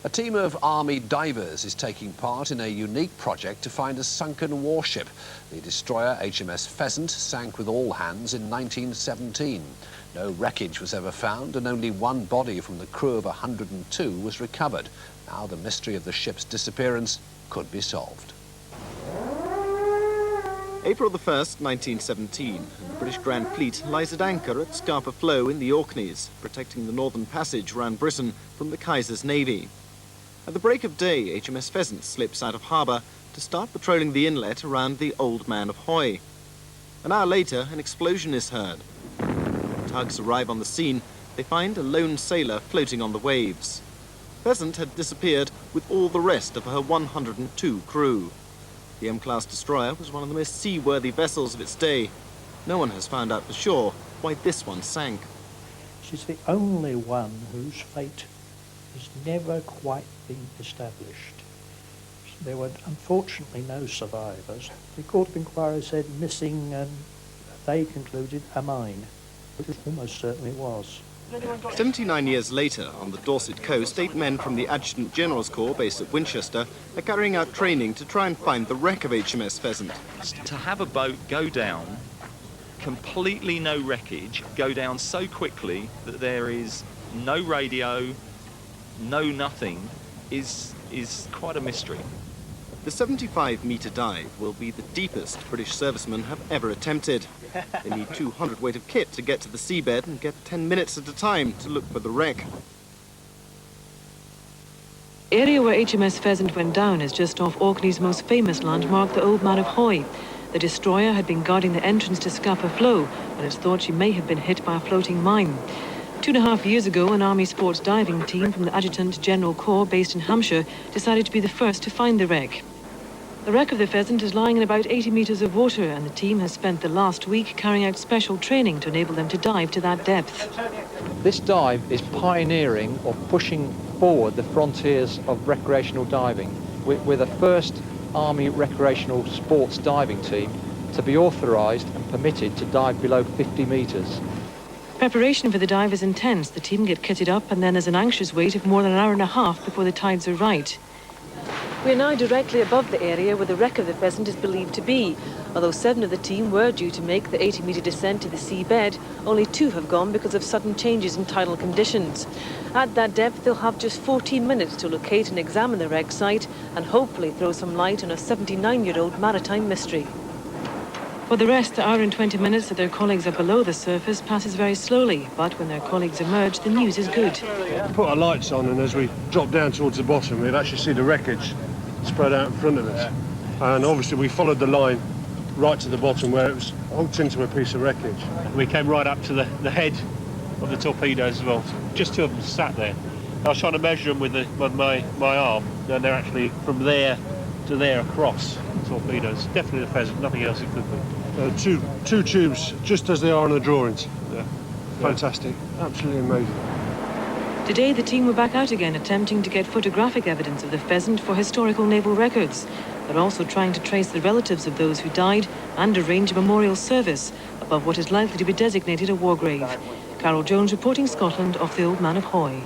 A team of Army divers is taking part in a unique project to find a sunken warship. The destroyer HMS Pheasant sank with all hands in 1917. No wreckage was ever found and only one body from the crew of 102 was recovered. Now the mystery of the ship's disappearance could be solved. April the 1st, 1917, and the British Grand Fleet lies at anchor at Scapa Flow in the Orkneys, protecting the northern passage round Britain from the Kaiser's navy. At the break of day, HMS Pheasant slips out of harbour to start patrolling the inlet around the Old Man of Hoy. An hour later, an explosion is heard. When tugs arrive on the scene, they find a lone sailor floating on the waves. Pheasant had disappeared with all the rest of her 102 crew. The M-class destroyer was one of the most seaworthy vessels of its day. No one has found out for sure why this one sank. She's the only one whose fate has never quite been established. There were unfortunately no survivors. The Court of Inquiry said missing, and they concluded a mine, which it almost certainly was. 79 years later, on the Dorset coast, 8 men from the Adjutant General's Corps, based at Winchester, are carrying out training to try and find the wreck of HMS Pheasant. To have a boat go down, completely no wreckage, go down so quickly that there is no radio, no nothing, is quite a mystery. The 75-metre dive will be the deepest British servicemen have ever attempted. They need 200 weight of kit to get to the seabed and get 10 minutes at a time to look for the wreck. The area where HMS Pheasant went down is just off Orkney's most famous landmark, the Old Man of Hoy. The destroyer had been guarding the entrance to Scapa Flow when it's thought she may have been hit by a floating mine. 2.5 years ago, an Army sports diving team from the Adjutant General Corps based in Hampshire decided to be the first to find the wreck. The wreck of the Pheasant is lying in about 80 metres of water, and the team has spent the last week carrying out special training to enable them to dive to that depth. This dive is pioneering or pushing forward the frontiers of recreational diving. We're the first Army recreational sports diving team to be authorised and permitted to dive below 50 metres. Preparation for the dive is intense. The team get kitted up and then there's an anxious wait of more than an hour and a half before the tides are right. We are now directly above the area where the wreck of the Pheasant is believed to be. Although 7 of the team were due to make the 80-metre descent to the seabed, only 2 have gone because of sudden changes in tidal conditions. At that depth, they'll have just 14 minutes to locate and examine the wreck site and hopefully throw some light on a 79-year-old maritime mystery. For the rest, the hour and 20 minutes that their colleagues are below the surface passes very slowly, but when their colleagues emerge, the news is good. We put our lights on, and as we drop down towards the bottom, we'd actually see the wreckage spread out in front of us. And obviously we followed the line right to the bottom where it was hooked into a piece of wreckage. We came right up to the head of the torpedoes as well. Just 2 of them sat there. I was trying to measure them with my arm, and they're actually from there to there across the torpedoes. Definitely the Pheasant, nothing else it could be. Two tubes, just as they are on the drawings. Yeah. Fantastic, absolutely amazing. Today, the team were back out again, attempting to get photographic evidence of the Pheasant for historical naval records. They're also trying to trace the relatives of those who died and arrange a memorial service above what is likely to be designated a war grave. Carol Jones reporting Scotland off the Old Man of Hoy.